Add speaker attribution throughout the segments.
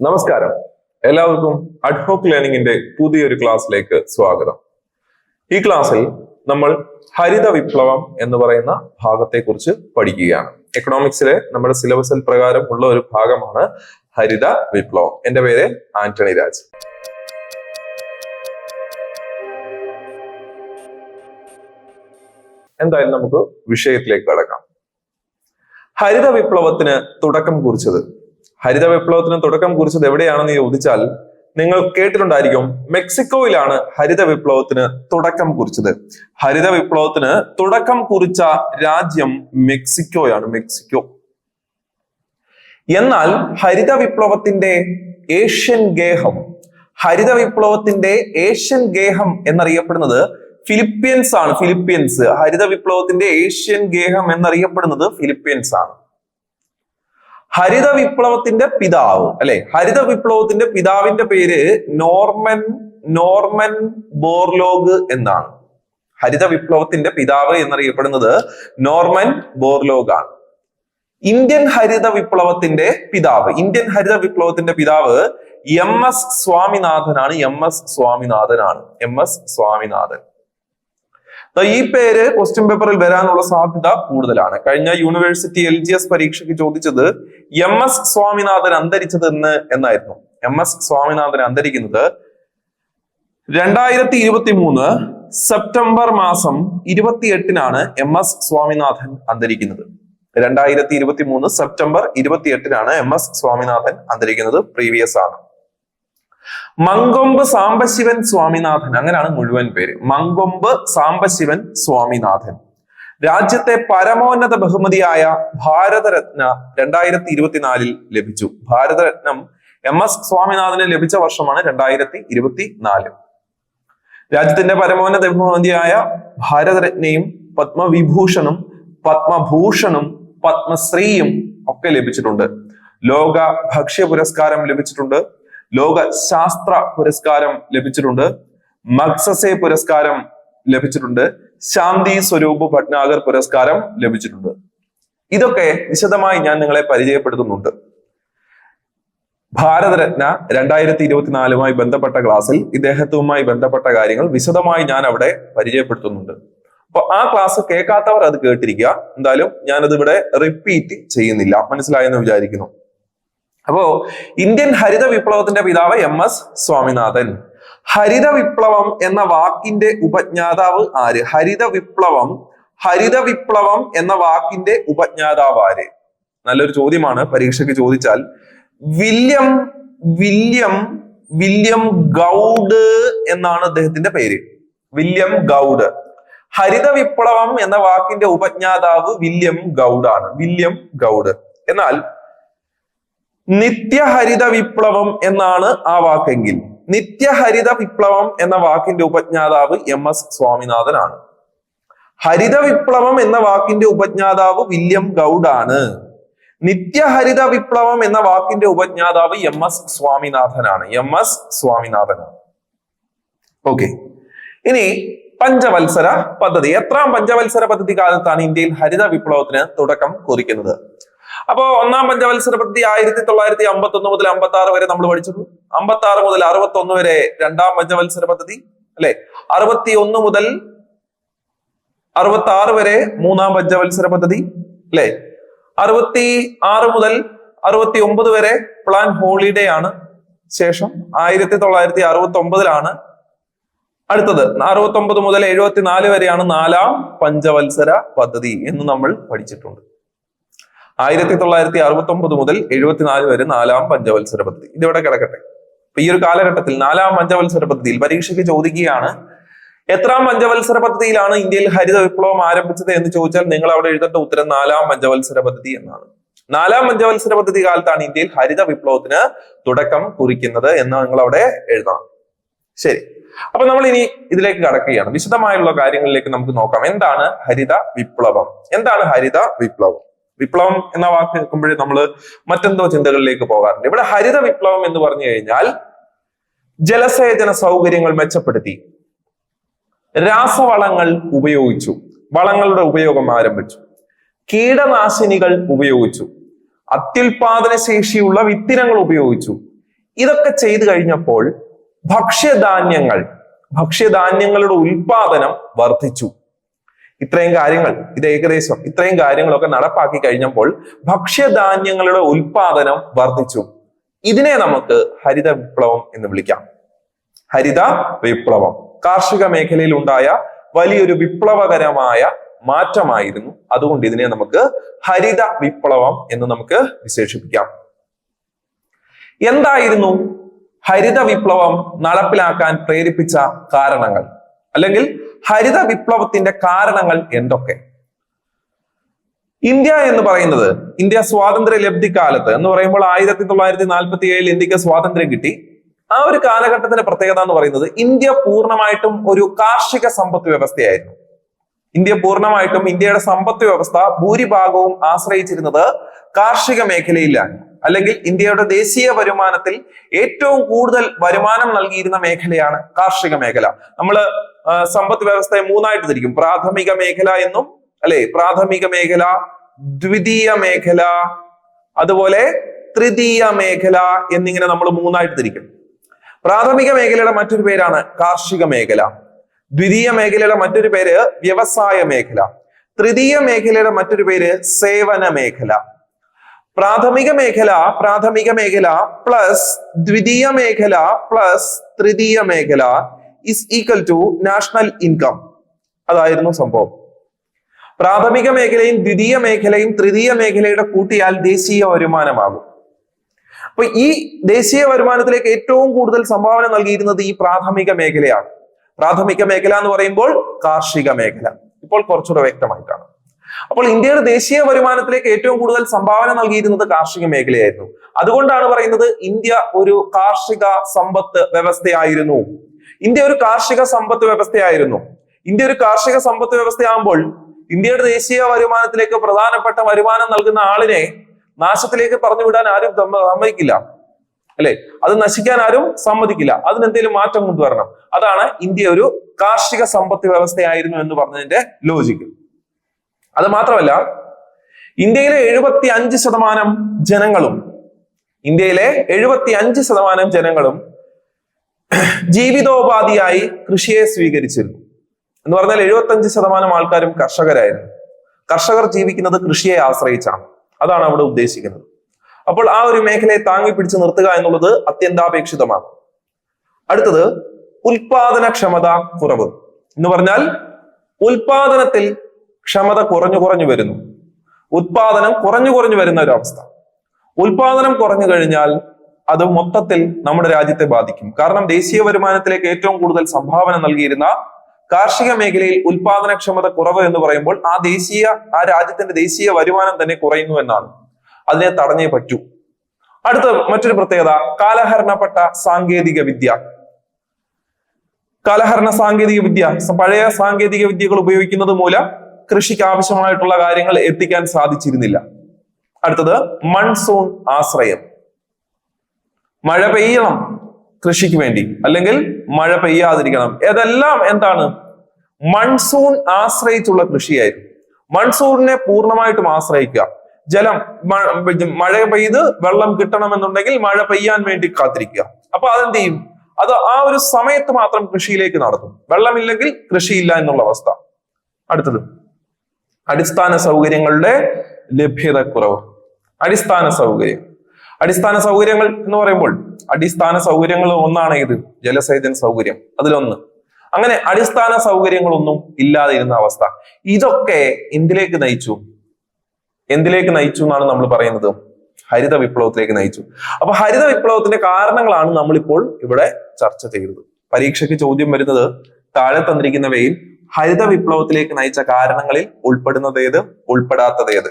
Speaker 1: നമസ്കാരം, എല്ലാവർക്കും അഡ്ഹോക്ക് ലേണിംഗിന്റെ പുതിയൊരു ക്ലാസ്സിലേക്ക് സ്വാഗതം. ഈ ക്ലാസ്സിൽ നമ്മൾ ഹരിത വിപ്ലവം എന്ന് പറയുന്ന ഭാഗത്തെക്കുറിച്ച് പഠിക്കുകയാണ്. എക്കണോമിക്സിലെ നമ്മുടെ സിലബസിൽ പ്രകാരം ഉള്ള ഒരു ഭാഗമാണ് ഹരിത വിപ്ലവം. എന്റെ പേര് ആന്റണി രാജ്. എന്തായാലും നമുക്ക് വിഷയത്തിലേക്ക് കടക്കാം. ഹരിത വിപ്ലവത്തിന് തുടക്കം കുറിച്ചത് എവിടെയാണെന്ന് ചോദിച്ചാൽ നിങ്ങൾ കേട്ടിട്ടുണ്ടായിരിക്കും, മെക്സിക്കോയിലാണ് ഹരിത വിപ്ലവത്തിന് തുടക്കം കുറിച്ചത്. ഹരിത വിപ്ലവത്തിന് തുടക്കം കുറിച്ച രാജ്യം മെക്സിക്കോയാണ്. എന്നാൽ ഹരിത വിപ്ലവത്തിന്റെ ഏഷ്യൻ ഗേഹം എന്നറിയപ്പെടുന്നത് ഫിലിപ്പീൻസ് ആണ്. ഹരിത വിപ്ലവത്തിന്റെ ഏഷ്യൻ ഗേഹം എന്നറിയപ്പെടുന്നത് ഫിലിപ്പീൻസ് ആണ്. ഹരിത വിപ്ലവത്തിന്റെ പിതാവിന്റെ പേര് നോർമൻ ബോർലോഗ് എന്നാണ്. ഹരിത വിപ്ലവത്തിന്റെ പിതാവ് എന്നറിയപ്പെടുന്നത് നോർമൻ ബോർലോഗ് ആണ്. ഇന്ത്യൻ ഹരിത വിപ്ലവത്തിന്റെ പിതാവ് MS സ്വാമിനാഥൻ. ഈ പേര് ക്വസ്റ്റ്യൻ പേപ്പറിൽ വരാനുള്ള സാധ്യത കൂടുതലാണ്. കഴിഞ്ഞ യൂണിവേഴ്സിറ്റി LGS പരീക്ഷയ്ക്ക് ചോദിച്ചത് MS സ്വാമിനാഥൻ അന്തരിച്ചത് എന്നായിരുന്നു. MS സ്വാമിനാഥൻ അന്തരിക്കുന്നത് 2023 സെപ്റ്റംബർ മാസം 28-നാണ് MS സ്വാമിനാഥൻ അന്തരിക്കുന്നത്. 2023 സെപ്റ്റംബർ 28-നാണ് MS സ്വാമിനാഥൻ അന്തരിക്കുന്നത്. പ്രീവിയസ് ആണ്. മങ്കൊമ്പ് സാംബശിവൻ സ്വാമിനാഥൻ, അങ്ങനെയാണ് മുഴുവൻ പേര്. മങ്കൊമ്പ് സാംബശിവൻ സ്വാമിനാഥൻ. രാജ്യത്തെ പരമോന്നത ബഹുമതിയായ ഭാരതരത്ന 2024 ലഭിച്ചു. ഭാരതരത്നം MS സ്വാമിനാഥന് ലഭിച്ച വർഷമാണ് 2024. രാജ്യത്തിന്റെ പരമോന്നത ബഹുമതിയായ ഭാരതരത്നയും പത്മവിഭൂഷണും പത്മഭൂഷണും പത്മശ്രീയും ഒക്കെ ലഭിച്ചിട്ടുണ്ട്. ലോക ഭക്ഷ്യ പുരസ്കാരം ലഭിച്ചിട്ടുണ്ട്. ലോക ശാസ്ത്ര പുരസ്കാരം ലഭിച്ചിട്ടുണ്ട്. മഗ്സസെ പുരസ്കാരം ലഭിച്ചിട്ടുണ്ട്. ശാന്തി സ്വരൂപ് ഭട്നാഗർ പുരസ്കാരം ലഭിച്ചിട്ടുണ്ട്. ഇതൊക്കെ വിശദമായി ഞാൻ നിങ്ങളെ പരിചയപ്പെടുത്തുന്നുണ്ട്. ഭാരതരത്ന 2024 ബന്ധപ്പെട്ട ക്ലാസ്സിൽ ഇദ്ദേഹവുമായി ബന്ധപ്പെട്ട കാര്യങ്ങൾ വിശദമായി ഞാൻ അവിടെ പരിചയപ്പെടുത്തുന്നുണ്ട്. അപ്പൊ ആ ക്ലാസ് കേൾക്കാത്തവർ അത് കേട്ടിരിക്കുക. എന്തായാലും ഞാനത് ഇവിടെ റിപ്പീറ്റ് ചെയ്യുന്നില്ല. മനസ്സിലായെന്ന് വിചാരിക്കുന്നു. അപ്പോ ഇന്ത്യൻ ഹരിത വിപ്ലവത്തിന്റെ പിതാവ് MS സ്വാമിനാഥൻ. ഹരിത വിപ്ലവം എന്ന വാക്കിന്റെ ഉപജ്ഞാതാവ് ആര്? ഹരിത വിപ്ലവം എന്ന വാക്കിന്റെ ഉപജ്ഞാതാവ് ആര്? നല്ലൊരു ചോദ്യമാണ്. പരീക്ഷയ്ക്ക് ചോദിച്ചാൽ വില്യം ഗൗഡ് എന്നാണ് അദ്ദേഹത്തിന്റെ പേര്. William Gaud. ഹരിത വിപ്ലവം എന്ന വാക്കിന്റെ ഉപജ്ഞാതാവ് വില്യം ഗൗഡ്. എന്നാൽ നിത്യഹരിത വിപ്ലവം എന്നാണ് ആ വാക്കെങ്കിൽ നിത്യഹരിത വിപ്ലവം എന്ന വാക്കിന്റെ ഉപജ്ഞാതാവ് MS സ്വാമിനാഥൻ ആണ്. ഹരിത വിപ്ലവം എന്ന വാക്കിന്റെ ഉപജ്ഞാതാവ് വില്യം ഗൗഡ് ആണ്. നിത്യഹരിത വിപ്ലവം എന്ന വാക്കിന്റെ ഉപജ്ഞാതാവ് MS സ്വാമിനാഥനാണ്. ഓക്കെ, ഇനി പഞ്ചവത്സര പദ്ധതി. എത്രാം പഞ്ചവത്സര പദ്ധതി കാലത്താണ് ഇന്ത്യയിൽ ഹരിത വിപ്ലവത്തിന് തുടക്കം കുറിക്കുന്നത്? അപ്പോ ഒന്നാം പഞ്ചവത്സര പദ്ധതി 1951 മുതൽ 56 വരെ നമ്മൾ പഠിച്ചിട്ടുണ്ട്. 56 മുതൽ 61 വരെ രണ്ടാം പഞ്ചവത്സര പദ്ധതി, അല്ലെ? 61 മുതൽ 66 വരെ മൂന്നാം പഞ്ചവത്സര പദ്ധതി, അല്ലെ? 66 മുതൽ 69 വരെ പ്ലാൻ ഹോളിഡേ ആണ്. ശേഷം 1969 അടുത്തത് 69 മുതൽ 74 വരെയാണ് നാലാം പഞ്ചവത്സര പദ്ധതി എന്ന് നമ്മൾ പഠിച്ചിട്ടുണ്ട്. 1969 മുതൽ 74 വരെ നാലാം പഞ്ചവത്സര പദ്ധതി. ഇതിവിടെ കിടക്കട്ടെ. അപ്പൊ ഈ ഒരു കാലഘട്ടത്തിൽ നാലാം പഞ്ചവത്സര പദ്ധതിയിൽ പരീക്ഷയ്ക്ക് ചോദിക്കുകയാണ്, എത്രാം പഞ്ചവത്സര പദ്ധതിയിലാണ് ഇന്ത്യയിൽ ഹരിത വിപ്ലവം ആരംഭിച്ചത് എന്ന് ചോദിച്ചാൽ നിങ്ങൾ അവിടെ എഴുതേണ്ട ഉത്തരം നാലാം പഞ്ചവത്സര പദ്ധതി എന്നാണ്. നാലാം പഞ്ചവത്സര പദ്ധതി കാലത്താണ് ഇന്ത്യയിൽ ഹരിത വിപ്ലവത്തിന് തുടക്കം കുറിക്കുന്നത് എന്ന് നിങ്ങൾ അവിടെ എഴുതണം. ശരി, അപ്പൊ നമ്മൾ ഇനി ഇതിലേക്ക് കടക്കുകയാണ്. വിശദമായുള്ള കാര്യങ്ങളിലേക്ക് നമുക്ക് നോക്കാം. എന്താണ് ഹരിത വിപ്ലവം? വിപ്ലവം എന്ന വാക്ക് കേൾക്കുമ്പോഴേ നമ്മൾ മറ്റെന്തോ ചിന്തകളിലേക്ക് പോകാറുണ്ട്. ഇവിടെ ഹരിത വിപ്ലവം എന്ന് പറഞ്ഞു കഴിഞ്ഞാൽ ജലസേചന സൗകര്യങ്ങൾ മെച്ചപ്പെടുത്തി, രാസവളങ്ങൾ ഉപയോഗിച്ചു, വളങ്ങളുടെ ഉപയോഗം ആരംഭിച്ചു, കീടനാശിനികൾ ഉപയോഗിച്ചു, അത്യുൽപാദന ശേഷിയുള്ള വിത്തിനങ്ങൾ ഉപയോഗിച്ചു, ഇതൊക്കെ ചെയ്തു കഴിഞ്ഞപ്പോൾ ഭക്ഷ്യധാന്യങ്ങളുടെ ഉൽപാദനം വർദ്ധിച്ചു. ഇത്രയും കാര്യങ്ങളൊക്കെ നടപ്പാക്കി കഴിഞ്ഞപ്പോൾ ഭക്ഷ്യധാന്യങ്ങളുടെ ഉൽപാദനം വർദ്ധിച്ചു. ഇതിനെ നമുക്ക് ഹരിത വിപ്ലവം എന്ന് വിളിക്കാം. ഹരിത വിപ്ലവം കാർഷിക മേഖലയിൽ ഉണ്ടായ വലിയൊരു വിപ്ലവകരമായ മാറ്റമായിരുന്നു. അതുകൊണ്ട് ഇതിനെ നമുക്ക് ഹരിത വിപ്ലവം എന്ന് നമുക്ക് വിശേഷിപ്പിക്കാം. എന്തായിരുന്നു ഹരിത വിപ്ലവം നടപ്പിലാക്കാൻ പ്രേരിപ്പിച്ച കാരണങ്ങൾ, അല്ലെങ്കിൽ ഹരിത വിപ്ലവത്തിന്റെ കാരണങ്ങൾ എന്തൊക്കെ? ഇന്ത്യ എന്ന് പറയുന്നത്, ഇന്ത്യ സ്വാതന്ത്ര്യ ലബ്ധി കാലത്ത് എന്ന് പറയുമ്പോൾ 1947 ഇന്ത്യക്ക് സ്വാതന്ത്ര്യം കിട്ടി. ആ ഒരു കാലഘട്ടത്തിന്റെ പ്രത്യേകത എന്ന് പറയുന്നത് ഇന്ത്യ പൂർണ്ണമായിട്ടും ഒരു കാർഷിക സമ്പദ് വ്യവസ്ഥയായിരുന്നു. ഇന്ത്യയുടെ സമ്പദ് വ്യവസ്ഥ ഭൂരിഭാഗവും ആശ്രയിച്ചിരുന്നത് കാർഷിക മേഖലയിലാണ്. അല്ലെങ്കിൽ ഇന്ത്യയുടെ ദേശീയ വരുമാനത്തിൽ ഏറ്റവും കൂടുതൽ വരുമാനം നൽകിയിരുന്ന മേഖലയാണ് കാർഷിക മേഖല. നമ്മൾ സമ്പദ് വ്യവസ്ഥയെ മൂന്നായിട്ട് തിരിക്കും. പ്രാഥമിക മേഖല എന്നും, പ്രാഥമിക മേഖല, ദ്വിതീയ മേഖല, അതുപോലെ തൃതീയ മേഖല എന്നിങ്ങനെ നമ്മൾ മൂന്നായിട്ട് തിരിക്കും. പ്രാഥമിക മേഖലയുടെ മറ്റൊരു പേരാണ് കാർഷിക മേഖല. ദ്വിതീയ മേഖലയുടെ മറ്റൊരു പേര് വ്യവസായ മേഖല. തൃതീയ മേഖലയുടെ മറ്റൊരു പേര് സേവന മേഖല. പ്രാഥമിക മേഖല പ്ലസ് ദ്വിതീയ മേഖല പ്ലസ് തൃതീയ മേഖല is equal to national income. അതായിരുന്നു സംഭവം. പ്രാഥമിക മേഖലയും ദ്വിതീയ മേഖലയും തൃതീയ മേഖലയുടെ കൂട്ടിയാൽ ദേശീയ വരുമാനമാകും. അപ്പൊ ഈ ദേശീയ വരുമാനത്തിലേക്ക് ഏറ്റവും കൂടുതൽ സംഭാവന നൽകിയിരുന്നത് ഈ പ്രാഥമിക മേഖലയാണ്. പ്രാഥമിക മേഖല എന്ന് പറയുമ്പോൾ കാർഷിക മേഖല. ഇപ്പോൾ കുറച്ചുകൂടെ വ്യക്തമായി കാണും. അപ്പോൾ ഇന്ത്യയുടെ ദേശീയ വരുമാനത്തിലേക്ക് ഏറ്റവും കൂടുതൽ സംഭാവന നൽകിയിരുന്നത് കാർഷിക മേഖലയായിരുന്നു. അതുകൊണ്ടാണ് പറയുന്നത് ഇന്ത്യ ഒരു കാർഷിക സമ്പത്ത് വ്യവസ്ഥയായിരുന്നു. ഇന്ത്യ ഒരു കാർഷിക സമ്പത്ത് വ്യവസ്ഥയാകുമ്പോൾ ഇന്ത്യയുടെ ദേശീയ വരുമാനത്തിലേക്ക് പ്രധാനപ്പെട്ട വരുമാനം നൽകുന്ന ആളിനെ നാശത്തിലേക്ക് പറഞ്ഞു വിടാൻ ആരും സമ്മതിക്കില്ല, അല്ലെ? അത് നശിക്കാൻ ആരും സമ്മതിക്കില്ല. അതിനെന്തെങ്കിലും മാറ്റം കൊണ്ടുവരണം. അതാണ് ഇന്ത്യ ഒരു കാർഷിക സമ്പത്ത് വ്യവസ്ഥയായിരുന്നു എന്ന് പറഞ്ഞതിന്റെ ലോജിക്ക്. അത് മാത്രമല്ല, ഇന്ത്യയിലെ 75% ജനങ്ങളും ജീവിതോപാധിയായി കൃഷിയെ സ്വീകരിച്ചിരുന്നു. എന്ന് പറഞ്ഞാൽ 75% ആൾക്കാരും കർഷകരായിരുന്നു. കർഷകർ ജീവിക്കുന്നത് കൃഷിയെ ആശ്രയിച്ചാണ്. അതാണ് അവിടെ ഉദ്ദേശിക്കുന്നത്. അപ്പോൾ ആ ഒരു മേഖലയെ താങ്ങി പിടിച്ചു നിർത്തുക എന്നുള്ളത് അത്യന്താപേക്ഷിതമാണ്. അടുത്തത് ഉൽപാദനക്ഷമത കുറവ് എന്ന് പറഞ്ഞാൽ ഉൽപാദനത്തിൽ ക്ഷമത കുറഞ്ഞു വരുന്നു. ഉൽപാദനം കുറഞ്ഞു വരുന്ന ഒരു അവസ്ഥ. ഉൽപാദനം കുറഞ്ഞു കഴിഞ്ഞാൽ അത് മൊത്തത്തിൽ നമ്മുടെ രാജ്യത്തെ ബാധിക്കും. കാരണം ദേശീയ വരുമാനത്തിലേക്ക് ഏറ്റവും കൂടുതൽ സംഭാവന നൽകിയിരുന്ന കാർഷിക മേഖലയിൽ ഉൽപാദനക്ഷമത കുറവ് എന്ന് പറയുമ്പോൾ ആ രാജ്യത്തിന്റെ ദേശീയ വരുമാനം തന്നെ കുറയുന്നു എന്നാണ്. അതിനെ തടഞ്ഞേ പറ്റൂ. അടുത്ത മറ്റൊരു പ്രത്യേകത, കാലഹരണപ്പെട്ട സാങ്കേതിക വിദ്യ. പഴയ സാങ്കേതിക വിദ്യകൾ ഉപയോഗിക്കുന്നത് മൂലം കൃഷിക്ക് ആവശ്യമായിട്ടുള്ള കാര്യങ്ങൾ എത്തിക്കാൻ സാധിച്ചിരുന്നില്ല. അടുത്തത് മൺസൂൺ ആശ്രയം. മഴ പെയ്യണം കൃഷിക്ക് വേണ്ടി, അല്ലെങ്കിൽ മഴ പെയ്യാതിരിക്കണം. ഇതെല്ലാം എന്താണ്? മൺസൂൺ ആശ്രയിച്ചുള്ള കൃഷിയായിരുന്നു. മൺസൂണിനെ പൂർണ്ണമായിട്ടും ആശ്രയിക്കുക. മഴ പെയ്ത് വെള്ളം കിട്ടണമെന്നുണ്ടെങ്കിൽ മഴ പെയ്യാൻ വേണ്ടി കാത്തിരിക്കുക. അപ്പൊ അതെന്ത് ചെയ്യും? അത് ആ ഒരു സമയത്ത് മാത്രം കൃഷിയിലേക്ക് നടത്തും. വെള്ളമില്ലെങ്കിൽ കൃഷിയില്ല എന്നുള്ള അവസ്ഥ. അടുത്തത് അടിസ്ഥാന സൗകര്യങ്ങളുടെ ലഭ്യതക്കുറവ്. അടിസ്ഥാന സൗകര്യങ്ങൾ എന്ന് പറയുമ്പോൾ അടിസ്ഥാന സൗകര്യങ്ങൾ ഒന്നാണ് ഇത്, ജലസേചന സൗകര്യം അതിലൊന്ന്. അങ്ങനെ അടിസ്ഥാന സൗകര്യങ്ങളൊന്നും ഇല്ലാതിരുന്ന അവസ്ഥ. ഇതൊക്കെ എന്തിലേക്ക് നയിച്ചു എന്നാണ് നമ്മൾ പറയുന്നത്? ഹരിത വിപ്ലവത്തിലേക്ക് നയിച്ചു. അപ്പൊ ഹരിത വിപ്ലവത്തിന്റെ കാരണങ്ങളാണ് നമ്മളിപ്പോൾ ഇവിടെ ചർച്ച ചെയ്തത്. പരീക്ഷയ്ക്ക് ചോദ്യം വരുന്നത് താഴെ തന്നിരിക്കുന്നവയിൽ ഹരിത വിപ്ലവത്തിലേക്ക് നയിച്ച കാരണങ്ങളിൽ ഉൾപ്പെടുന്നതേത്, ഉൾപ്പെടാത്തതേത്?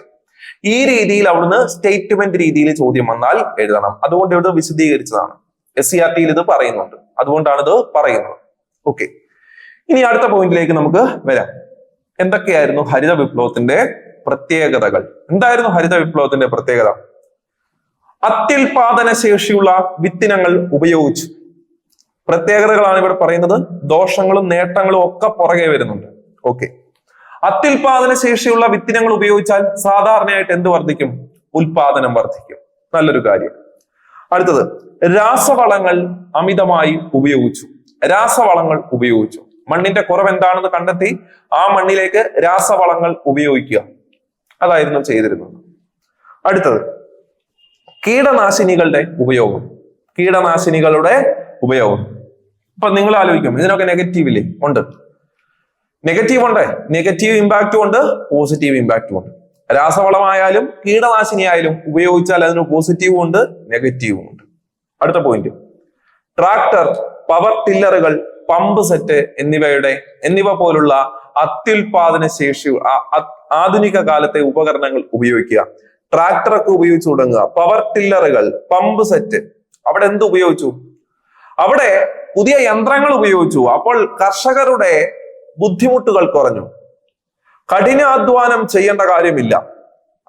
Speaker 1: ഈ രീതിയിൽ അവിടുന്ന് സ്റ്റേറ്റ്മെന്റ് രീതിയിൽ ചോദ്യം വന്നാൽ എഴുതണം. അതുകൊണ്ട് ഇവിടെ വിശദീകരിച്ചതാണ്. SCRT-യിൽ ഇത് പറയുന്നുണ്ട്, അതുകൊണ്ടാണ് ഇത് പറയുന്നത്. ഓക്കെ, ഇനി അടുത്ത പോയിന്റിലേക്ക് നമുക്ക് വരാം. എന്തൊക്കെയായിരുന്നു ഹരിത വിപ്ലവത്തിന്റെ പ്രത്യേകതകൾ? എന്തായിരുന്നു ഹരിത വിപ്ലവത്തിന്റെ പ്രത്യേകത? അത്യുൽപാദന ശേഷിയുള്ള വിത്തിനങ്ങൾ ഉപയോഗിച്ചു. പ്രത്യേകതകളാണ് ഇവിടെ പറയുന്നത്. ദോഷങ്ങളും നേട്ടങ്ങളും ഒക്കെ പുറകെ വരുന്നുണ്ട്. ഓക്കെ, അത്യുൽപാദന ശേഷിയുള്ള വിത്തിനങ്ങൾ ഉപയോഗിച്ചാൽ സാധാരണയായിട്ട് എന്ത് വർദ്ധിക്കും? ഉൽപാദനം വർദ്ധിക്കും. നല്ലൊരു കാര്യം. അടുത്തത് രാസവളങ്ങൾ അമിതമായി ഉപയോഗിച്ചു. രാസവളങ്ങൾ ഉപയോഗിച്ചു. മണ്ണിന്റെ കുറവ് എന്താണെന്ന് കണ്ടെത്തി ആ മണ്ണിലേക്ക് രാസവളങ്ങൾ ഉപയോഗിക്കുക. അതായിരുന്നു ചെയ്തിരുന്നത്. അടുത്തത് കീടനാശിനികളുടെ ഉപയോഗം. കീടനാശിനികളുടെ ഉപയോഗം. അപ്പൊ നിങ്ങൾ ആലോചിക്കും, ഇതിനൊക്കെ നെഗറ്റീവ് ഇല്ലേ? ഉണ്ട്. നെഗറ്റീവ് ഉണ്ട്. നെഗറ്റീവ് ഇമ്പാക്റ്റും ഉണ്ട്, പോസിറ്റീവ് ഇമ്പാക്റ്റും ഉണ്ട്. രാസവളമായാലും കീടനാശിനിയായാലും ഉപയോഗിച്ചാൽ അതിന് പോസിറ്റീവും ഉണ്ട്, നെഗറ്റീവും ഉണ്ട്. അടുത്ത പോയിന്റ്, ട്രാക്ടർ, പവർ ടില്ലറുകൾ, പമ്പ് സെറ്റ് എന്നിവ പോലുള്ള അത്യുൽപാദന ശേഷി ആധുനിക കാലത്തെ ഉപകരണങ്ങൾ ഉപയോഗിക്കുക. ട്രാക്ടറൊക്കെ ഉപയോഗിച്ചു തുടങ്ങുക. പവർ ടില്ലറുകൾ, പമ്പ് സെറ്റ്, അവിടെ എന്ത് ഉപയോഗിച്ചു? അവിടെ പുതിയ യന്ത്രങ്ങൾ ഉപയോഗിച്ചു. അപ്പോൾ കർഷകരുടെ ബുദ്ധിമുട്ടുകൾ കുറഞ്ഞു. കഠിനാധ്വാനം ചെയ്യേണ്ട കാര്യമില്ല.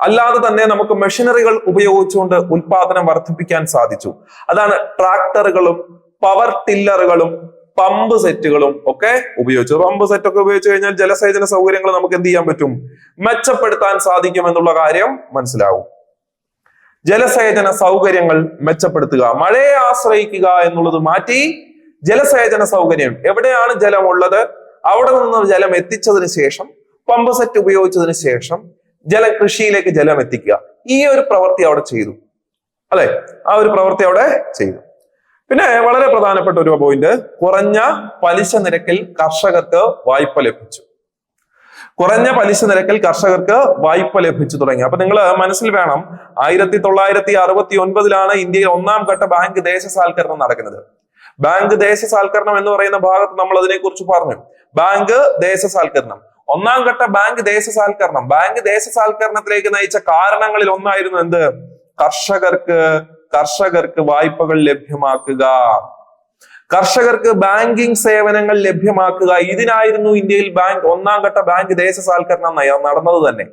Speaker 1: അല്ലാതെ തന്നെ നമുക്ക് മെഷീനറികൾ ഉപയോഗിച്ചുകൊണ്ട് ഉൽപാദനം വർദ്ധിപ്പിക്കാൻ സാധിച്ചു. അതാണ് ട്രാക്ടറുകളും പവർ ടില്ലറുകളും പമ്പ് സെറ്റുകളും ഒക്കെ ഉപയോഗിച്ചു. പമ്പ് സെറ്റ് ഒക്കെ ഉപയോഗിച്ചു കഴിഞ്ഞാൽ ജലസേചന സൗകര്യങ്ങൾ നമുക്ക് എന്ത് ചെയ്യാൻ പറ്റും? മെച്ചപ്പെടുത്താൻ സാധിക്കും എന്നുള്ള കാര്യം മനസ്സിലാവും. ജലസേചന സൗകര്യങ്ങൾ മെച്ചപ്പെടുത്തുക. മഴയെ ആശ്രയിക്കുക എന്നുള്ളത് മാറ്റി ജലസേചന സൗകര്യം, എവിടെയാണ് ജലമുള്ളത് അവിടെ നിന്ന് ജലം എത്തിച്ചതിന് ശേഷം പമ്പ് സെറ്റ് ഉപയോഗിച്ചതിന് ശേഷം കൃഷിയിലേക്ക് ജലം എത്തിക്കുക. ഈ ഒരു പ്രവൃത്തി അവിടെ ചെയ്തു. അല്ലെ? ആ ഒരു പ്രവൃത്തി അവിടെ ചെയ്തു. പിന്നെ വളരെ പ്രധാനപ്പെട്ട ഒരു പോയിന്റ്, കുറഞ്ഞ പലിശ നിരക്കിൽ കർഷകർക്ക് വായ്പ ലഭിച്ചു. കുറഞ്ഞ പലിശ നിരക്കിൽ കർഷകർക്ക് വായ്പ ലഭിച്ചു തുടങ്ങി. അപ്പൊ നിങ്ങൾ മനസ്സിൽ വേണം, 1969 ഇന്ത്യയിൽ ഒന്നാം ഘട്ട ബാങ്ക് ദേശസാൽക്കരണം നടക്കുന്നത്. ബാങ്ക് ദേശസാൽക്കരണം എന്ന് പറയുന്ന ഭാഗത്ത് നമ്മൾ അതിനെക്കുറിച്ച് പറഞ്ഞു. ബാങ്ക് ദേശസാൽക്കരണം, ഒന്നാം ഘട്ട ബാങ്ക് ദേശസാൽക്കരണം. ബാങ്ക് ദേശസാൽക്കരണത്തിലേക്ക് നയിച്ച കാരണങ്ങളിൽ ഒന്നായിരുന്നു എന്ത്? കർഷകർക്ക് വായ്പകൾ ലഭ്യമാക്കുക, കർഷകർക്ക് ബാങ്കിങ് സേവനങ്ങൾ ലഭ്യമാക്കുക. ഇതിനായിരുന്നു ഇന്ത്യയിൽ ഒന്നാം ഘട്ട ബാങ്ക് ദേശസാൽക്കരണം നടന്നത് തന്നെ.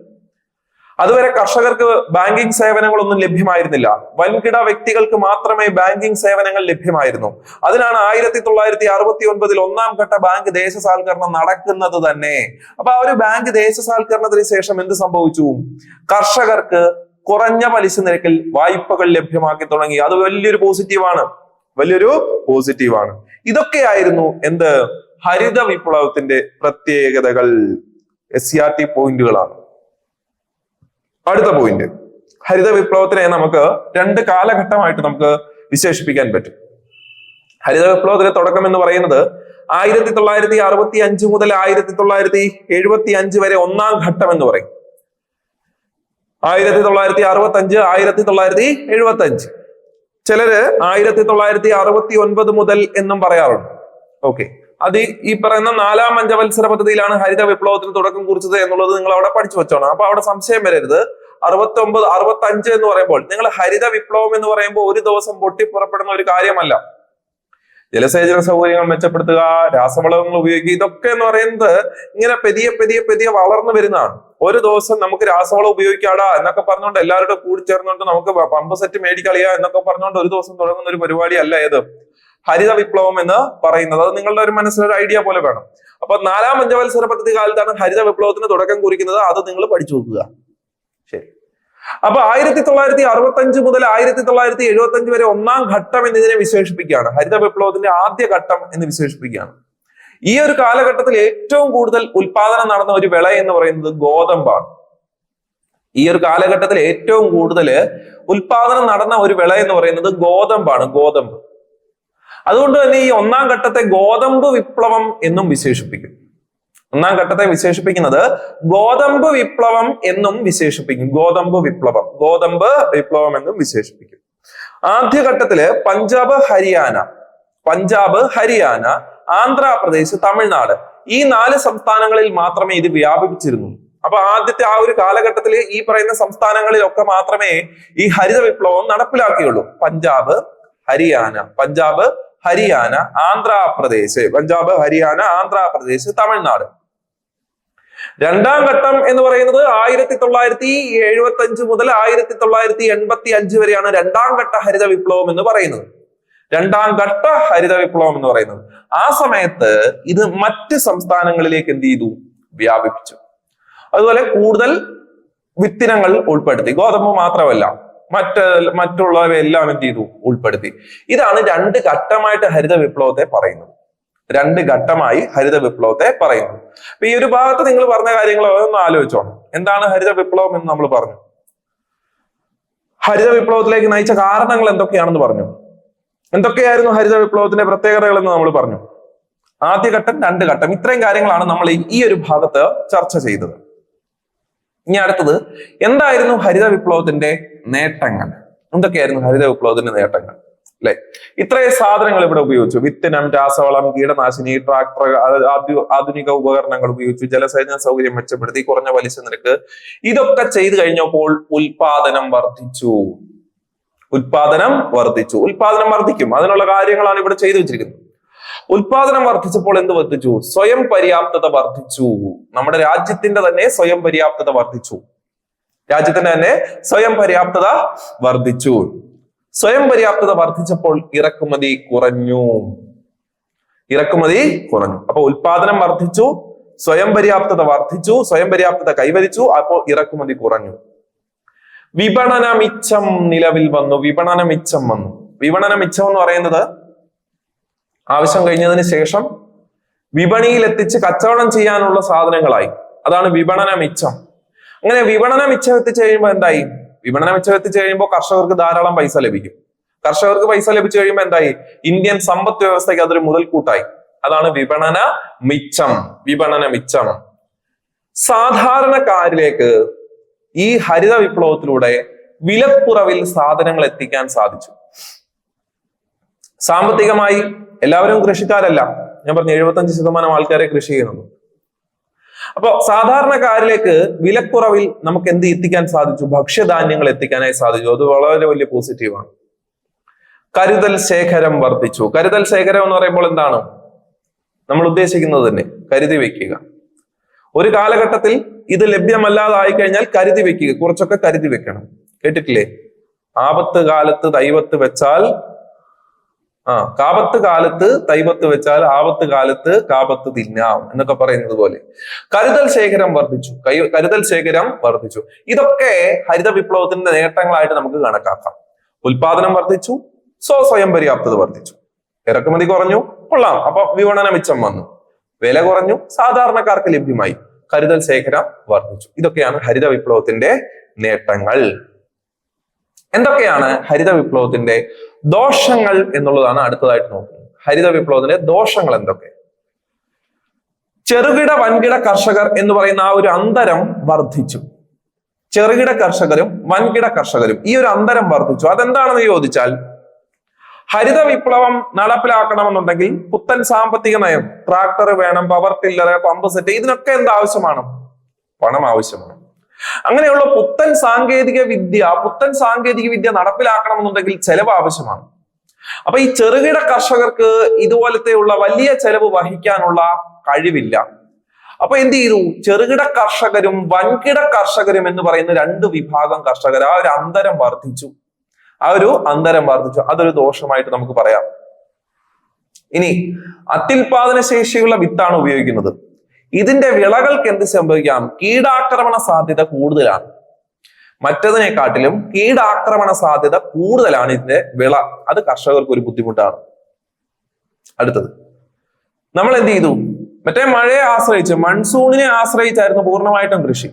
Speaker 1: അതുവരെ കർഷകർക്ക് ബാങ്കിങ് സേവനങ്ങളൊന്നും ലഭ്യമായിരുന്നില്ല. വൻകിട വ്യക്തികൾക്ക് മാത്രമേ ബാങ്കിങ് സേവനങ്ങൾ ലഭ്യമായിരുന്നു. അതിനാണ് 1969 ഒന്നാം ഘട്ട ബാങ്ക് ദേശസാൽക്കരണം നടക്കുന്നത് തന്നെ. അപ്പൊ ആ ഒരു ബാങ്ക് ദേശസാൽക്കരണത്തിന് ശേഷം എന്ത് സംഭവിച്ചു? കർഷകർക്ക് കുറഞ്ഞ പലിശ നിരക്കിൽ വായ്പകൾ ലഭ്യമാക്കി തുടങ്ങി. അത് വലിയൊരു പോസിറ്റീവാണ്. ഇതൊക്കെയായിരുന്നു എന്ത്? ഹരിത വിപ്ലവത്തിന്റെ പ്രത്യേകതകൾ. SCRT പോയിന്റുകളാണ്. അടുത്ത പോയിന്റ്, ഹരിത വിപ്ലവത്തിനെ നമുക്ക് രണ്ട് കാലഘട്ടമായിട്ട് നമുക്ക് വിശേഷിപ്പിക്കാൻ പറ്റും. ഹരിത വിപ്ലവത്തിന്റെ തുടക്കം എന്ന് പറയുന്നത് 1965 മുതൽ 1975 വരെ ഒന്നാം ഘട്ടം എന്ന് പറയും. 1965, 1975. ചിലര് 1969 മുതൽ എന്നും പറയാറുണ്ട്. ഓക്കെ, അത് ഈ പറയുന്ന 4ാം പഞ്ചവത്സര പദ്ധതിയിലാണ് ഹരിത വിപ്ലവത്തിന് തുടക്കം കുറിച്ചത് എന്നുള്ളത് നിങ്ങൾ അവിടെ പഠിച്ചു വെച്ചോണം. അപ്പൊ അവിടെ സംശയം വരരുത്. 69, 65 എന്ന് പറയുമ്പോൾ നിങ്ങൾ ഹരിത വിപ്ലവം എന്ന് പറയുമ്പോൾ ഒരു ദിവസം പൊട്ടിപ്പുറപ്പെടുന്ന ഒരു കാര്യമല്ല. ജലസേചന സൗകര്യങ്ങൾ മെച്ചപ്പെടുത്തുക, രാസവളങ്ങൾ ഉപയോഗിക്കുക, ഇതൊക്കെ എന്ന് പറയുന്നത് ഇങ്ങനെ പെതിയെ വളർന്നു വരുന്നതാണ്. ഒരു ദിവസം നമുക്ക് രാസവളം ഉപയോഗിക്കാടാ എന്നൊക്കെ പറഞ്ഞുകൊണ്ട് എല്ലാവരുടെ കൂടി ചേർന്നുകൊണ്ട് നമുക്ക് പമ്പ് സെറ്റ് മേടിക്കളിയാ എന്നൊക്കെ പറഞ്ഞുകൊണ്ട് ഒരു ദിവസം തുടങ്ങുന്ന ഒരു പരിപാടി അല്ല ഏത് ഹരിത വിപ്ലവം എന്ന് പറയുന്നത്. അത് നിങ്ങളുടെ ഒരു മനസ്സിലൊരു ഐഡിയ പോലെ വേണം. അപ്പൊ 4ാം പഞ്ചവത്സര പദ്ധതി കാലത്താണ് ഹരിത വിപ്ലവത്തിന് തുടക്കം കുറിക്കുന്നത്. അത് നിങ്ങൾ പഠിച്ചു നോക്കുക. ശരി. അപ്പൊ 1965 മുതൽ 1975 വരെ ഒന്നാം ഘട്ടം എന്നതിനെ വിശേഷിപ്പിക്കുകയാണ്. ഹരിത വിപ്ലവത്തിന്റെ ആദ്യ ഘട്ടം എന്ന് വിശേഷിപ്പിക്കുകയാണ്. ഈ ഒരു കാലഘട്ടത്തിൽ ഏറ്റവും കൂടുതൽ ഉൽപാദനം നടന്ന ഒരു വിള എന്ന് പറയുന്നത് ഗോതമ്പാണ്. ഈ ഒരു കാലഘട്ടത്തിൽ ഏറ്റവും കൂടുതൽ ഉൽപാദനം നടന്ന ഒരു വിള എന്ന് പറയുന്നത് ഗോതമ്പാണ്. ഗോതമ്പ്. അതുകൊണ്ട് തന്നെ ഈ ഒന്നാം ഘട്ടത്തെ ഗോതമ്പ് വിപ്ലവം എന്നും വിശേഷിപ്പിക്കും. ഒന്നാം ഘട്ടത്തെ വിശേഷിപ്പിക്കുന്നത് ഗോതമ്പ് വിപ്ലവം എന്നും വിശേഷിപ്പിക്കും. ഗോതമ്പ് വിപ്ലവം എന്നും വിശേഷിപ്പിക്കും. ആദ്യഘട്ടത്തില് പഞ്ചാബ്, ഹരിയാന, ആന്ധ്രാപ്രദേശ്, തമിഴ്നാട് ഈ 4 സംസ്ഥാനങ്ങളിൽ മാത്രമേ ഇത് വ്യാപിപ്പിച്ചിരുന്നു. അപ്പൊ ആദ്യത്തെ ആ ഒരു കാലഘട്ടത്തിൽ ഈ പറയുന്ന സംസ്ഥാനങ്ങളിലൊക്കെ മാത്രമേ ഈ ഹരിത വിപ്ലവം നടപ്പിലാക്കിയുള്ളൂ. പഞ്ചാബ്, ഹരിയാന, ആന്ധ്രാപ്രദേശ്, തമിഴ്നാട്. രണ്ടാം ഘട്ടം എന്ന് പറയുന്നത് 1975 മുതൽ 1985 വരെയാണ് രണ്ടാം ഘട്ട ഹരിത വിപ്ലവം എന്ന് പറയുന്നത്. ആ സമയത്ത് ഇത് മറ്റ് സംസ്ഥാനങ്ങളിലേക്ക് എന്ത് ചെയ്തു? വ്യാപിപ്പിച്ചു. അതുപോലെ കൂടുതൽ വിത്തിനങ്ങൾ ഉൾപ്പെടുത്തി. ഗോതമ്പ് മാത്രമല്ല, മറ്റുള്ളവയെല്ലാം എന്ത് ചെയ്തു? ഉൾപ്പെടുത്തി. ഇതാണ് രണ്ട് ഘട്ടമായിട്ട് ഹരിത വിപ്ലവത്തെ പറയുന്നത്. രണ്ട് ഘട്ടമായി ഹരിത വിപ്ലവത്തെ പറയുന്നു. അപ്പൊ ഈ ഒരു ഭാഗത്ത് നിങ്ങൾ പറഞ്ഞ കാര്യങ്ങൾ ഒന്ന് ആലോചിച്ചോണം. എന്താണ് ഹരിത വിപ്ലവം എന്ന് നമ്മൾ പറഞ്ഞു. ഹരിത വിപ്ലവത്തിലേക്ക് നയിച്ച കാരണങ്ങൾ എന്തൊക്കെയാണെന്ന് പറഞ്ഞു. എന്തൊക്കെയായിരുന്നു ഹരിത വിപ്ലവത്തിന്റെ പ്രത്യേകതകൾ എന്ന് നമ്മൾ പറഞ്ഞു. ആദ്യഘട്ടം, രണ്ട് ഘട്ടം, ഇത്രയും കാര്യങ്ങളാണ് നമ്മൾ ഈ ഒരു ഭാഗത്ത് ചർച്ച ചെയ്തത്. ഇനി അടുത്തത്, എന്തായിരുന്നു ഹരിത വിപ്ലവത്തിന്റെ നേട്ടങ്ങൾ? എന്തൊക്കെയായിരുന്നു ഹരിത വിപ്ലവത്തിന്റെ നേട്ടങ്ങൾ? അല്ലെ, ഇത്രയും സാധനങ്ങൾ ഇവിടെ ഉപയോഗിച്ചു. വിത്തിനം, രാസവളം, കീടനാശിനി, ട്രാക്ടർ, ആധുനിക ഉപകരണങ്ങൾ ഉപയോഗിച്ചു, ജലസേചന സൗകര്യം മെച്ചപ്പെടുത്തി, കുറഞ്ഞ പലിശ നിരക്ക്, ഇതൊക്കെ ചെയ്തു കഴിഞ്ഞപ്പോൾ ഉൽപാദനം വർദ്ധിച്ചു. ഉൽപാദനം വർദ്ധിക്കും. അതിനുള്ള കാര്യങ്ങളാണ് ഇവിടെ ചെയ്തു വെച്ചിരിക്കുന്നത്. ഉൽപാദനം വർദ്ധിച്ചപ്പോൾ എന്ത് വർദ്ധിച്ചു? സ്വയം പര്യാപ്തത വർദ്ധിച്ചു. നമ്മുടെ രാജ്യത്തിന്റെ തന്നെ സ്വയം പര്യാപ്തത വർദ്ധിച്ചു. സ്വയം പര്യാപ്തത വർദ്ധിച്ചപ്പോൾ ഇറക്കുമതി കുറഞ്ഞു. അപ്പൊ ഉൽപാദനം വർദ്ധിച്ചു, സ്വയം പര്യാപ്തത വർദ്ധിച്ചു, സ്വയം പര്യാപ്തത കൈവരിച്ചു, അപ്പോൾ ഇറക്കുമതി കുറഞ്ഞു. വിപണന മിച്ചം നിലവിൽ വന്നു. വിപണന മിച്ചം എന്ന് പറയുന്നത് ആവശ്യം കഴിഞ്ഞതിന് ശേഷം വിപണിയിൽ എത്തിച്ച് കച്ചവടം ചെയ്യാനുള്ള സാധനങ്ങളായി. അതാണ് വിപണന മിച്ചം. അങ്ങനെ വിപണന മിച്ചം എത്തിച്ചു കഴിയുമ്പോൾ എന്തായി? കർഷകർക്ക് ധാരാളം പൈസ ലഭിക്കും. കർഷകർക്ക് പൈസ ലഭിച്ചു കഴിയുമ്പോൾ എന്തായി? ഇന്ത്യൻ സമ്പദ് വ്യവസ്ഥയ്ക്ക് അതൊരു മുതൽക്കൂട്ടായി. അതാണ് വിപണന മിച്ചം. സാധാരണക്കാരിലേക്ക് ഈ ഹരിത വിപ്ലവത്തിലൂടെ വിലക്കുറവിൽ സാധനങ്ങൾ എത്തിക്കാൻ സാധിച്ചു. സാമ്പത്തികമായി എല്ലാവരും കൃഷിക്കാരല്ല. ഞാൻ പറഞ്ഞു 75% ആൾക്കാരെ കൃഷി ചെയ്യുന്നുള്ളൂ. അപ്പൊ സാധാരണക്കാരിലേക്ക് വിലക്കുറവിൽ നമുക്ക് എന്ത് എത്തിക്കാൻ സാധിച്ചു? ഭക്ഷ്യധാന്യങ്ങൾ എത്തിക്കാനായി സാധിച്ചു. അത് വളരെ വലിയ പോസിറ്റീവാണ്. കരുതൽ ശേഖരം വർദ്ധിച്ചു. കരുതൽ ശേഖരം എന്ന് പറയുമ്പോൾ എന്താണ് നമ്മൾ ഉദ്ദേശിക്കുന്നത്? തന്നെ കരുതി വെക്കുക. ഒരു കാലഘട്ടത്തിൽ ഇത് ലഭ്യമല്ലാതായി കഴിഞ്ഞാൽ കരുതി വെക്കുക, കുറച്ചൊക്കെ കരുതി വെക്കണം. കേട്ടിട്ടില്ലേ? ആപത്ത് കാലത്ത് തൈവത്ത് വെച്ചാൽ കാപത്ത് കാലത്ത് തൈവത്ത് വെച്ചാൽ ആപത്ത് കാലത്ത് കാപത്ത് തിന്നാം എന്നൊക്കെ പറയുന്നത് പോലെ കരുതൽ ശേഖരം വർദ്ധിച്ചു. ഇതൊക്കെ ഹരിത വിപ്ലവത്തിന്റെ നേട്ടങ്ങളായിട്ട് നമുക്ക് കണക്കാക്കാം. ഉൽപാദനം വർദ്ധിച്ചു, സ്വയം പര്യാപ്തത വർദ്ധിച്ചു, ഇറക്കുമതി കുറഞ്ഞു, കൊള്ളാം. അപ്പൊ വിപണന മിച്ചം വന്നു, വില കുറഞ്ഞു, സാധാരണക്കാർക്ക് ലഭ്യമായി, കരുതൽ ശേഖരം വർദ്ധിച്ചു. ഇതൊക്കെയാണ് ഹരിത വിപ്ലവത്തിന്റെ നേട്ടങ്ങൾ. എന്തൊക്കെയാണ് ഹരിത വിപ്ലവത്തിന്റെ ദോഷങ്ങൾ എന്നുള്ളതാണ് അടുത്തതായിട്ട് നോക്കുന്നത്. ഹരിത വിപ്ലവത്തിന്റെ ദോഷങ്ങൾ എന്തൊക്കെ? ചെറുകിട വൻകിട കർഷകർ എന്ന് പറയുന്ന ആ ഒരു അന്തരം വർദ്ധിച്ചു. ചെറുകിട കർഷകരും വൻകിട കർഷകരും ഈ ഒരു അന്തരം വർദ്ധിച്ചു. അതെന്താണെന്ന് ചോദിച്ചാൽ, ഹരിത വിപ്ലവം നടപ്പിലാക്കണമെന്നുണ്ടെങ്കിൽ പുത്തൻ സാമ്പത്തിക നയം, ട്രാക്ടർ വേണം, പവർ ടില്ലർ, പമ്പ് സെറ്റ്, ഇതിനൊക്കെ എന്താവശ്യമാണ്? പണം ആവശ്യമാണ്. അങ്ങനെയുള്ള പുത്തൻ സാങ്കേതിക വിദ്യ നടപ്പിലാക്കണമെന്നുണ്ടെങ്കിൽ ചെലവ് ആവശ്യമാണ്. അപ്പൊ ഈ ചെറുകിട കർഷകർക്ക് ഇതുപോലത്തെയുള്ള വലിയ ചെലവ് വഹിക്കാനുള്ള കഴിവില്ല. അപ്പൊ എന്ത് ചെയ്തു? ചെറുകിട കർഷകരും വൻകിട കർഷകരും എന്ന് പറയുന്ന രണ്ട് വിഭാഗം കർഷകർ ആ ഒരു അന്തരം വർദ്ധിച്ചു. അതൊരു ദോഷമായിട്ട് നമുക്ക് പറയാം. ഇനി അത്യുൽപാദന ശേഷിയുള്ള വിത്താണ് ഉപയോഗിക്കുന്നത്. ഇതിന്റെ വിളകൾക്ക് എന്ത് സംഭവിക്കാം? കീടാക്രമണ സാധ്യത കൂടുതലാണ്. മറ്റതിനെക്കാട്ടിലും കീടാക്രമണ സാധ്യത കൂടുതലാണ് ഇതിന്റെ വിള. അത് കർഷകർക്ക് ഒരു ബുദ്ധിമുട്ടാണ്. അടുത്തത്, നമ്മൾ എന്ത് ചെയ്തു? മറ്റേ മഴയെ ആശ്രയിച്ച്, മൺസൂണിനെ ആശ്രയിച്ചായിരുന്നു പൂർണ്ണമായിട്ടും കൃഷി.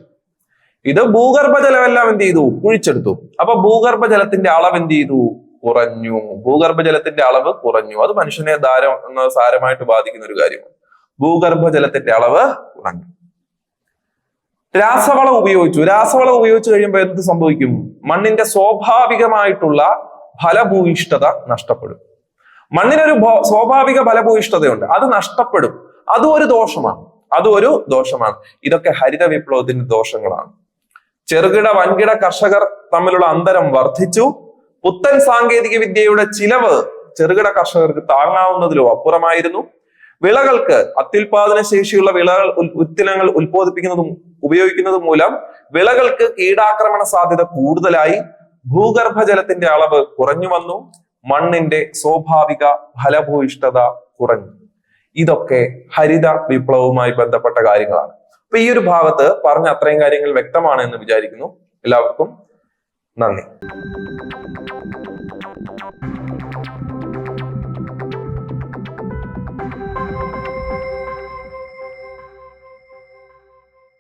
Speaker 1: ഇത് ഭൂഗർഭജലമെല്ലാം എന്ത് ചെയ്തു? കുഴിച്ചെടുത്തു. അപ്പൊ ഭൂഗർഭജലത്തിന്റെ അളവ് എന്ത് ചെയ്തു? കുറഞ്ഞു. അത് മനുഷ്യനെ സാരമായിട്ട് ബാധിക്കുന്ന ഒരു കാര്യമാണ്. ഭൂഗർഭജലത്തിന്റെ അളവ് കുറഞ്ഞു. രാസവളം ഉപയോഗിച്ചു കഴിയുമ്പോൾ എന്ത് സംഭവിക്കും? മണ്ണിന്റെ സ്വാഭാവികമായിട്ടുള്ള ഫലഭൂയിഷ്ഠത നഷ്ടപ്പെടും. മണ്ണിനൊരു സ്വാഭാവിക ഫലഭൂയിഷ്ഠതയുണ്ട്, അത് നഷ്ടപ്പെടും. അതും ഒരു ദോഷമാണ്. ഇതൊക്കെ ഹരിത വിപ്ലവത്തിന്റെ ദോഷങ്ങളാണ്. ചെറുകിട വൻകിട കർഷകർ തമ്മിലുള്ള അന്തരം വർദ്ധിച്ചു. പുത്തൻ സാങ്കേതിക വിദ്യയുടെ ചിലവ് ചെറുകിട കർഷകർക്ക് താങ്ങാവുന്നതിലോ അപ്പുറമായിരുന്നു. വിളകൾക്ക് അത്യുൽപാദന ശേഷിയുള്ള ഉൽപ്പന്നങ്ങൾ ഉപയോഗിക്കുന്നതും മൂലം വിളകൾക്ക് കീടാക്രമണ സാധ്യത കൂടുതലായി. ഭൂഗർഭജലത്തിന്റെ അളവ് കുറഞ്ഞു വന്നു. മണ്ണിന്റെ സ്വാഭാവിക ഫലഭൂയിഷ്ഠത കുറഞ്ഞു. ഇതൊക്കെ ഹരിത വിപ്ലവവുമായി ബന്ധപ്പെട്ട കാര്യങ്ങളാണ്. അപ്പൊ ഈ ഒരു ഭാഗത്ത് പറഞ്ഞ അത്രയും കാര്യങ്ങൾ വ്യക്തമാണ് എന്ന് വിചാരിക്കുന്നു. എല്ലാവർക്കും നന്ദി.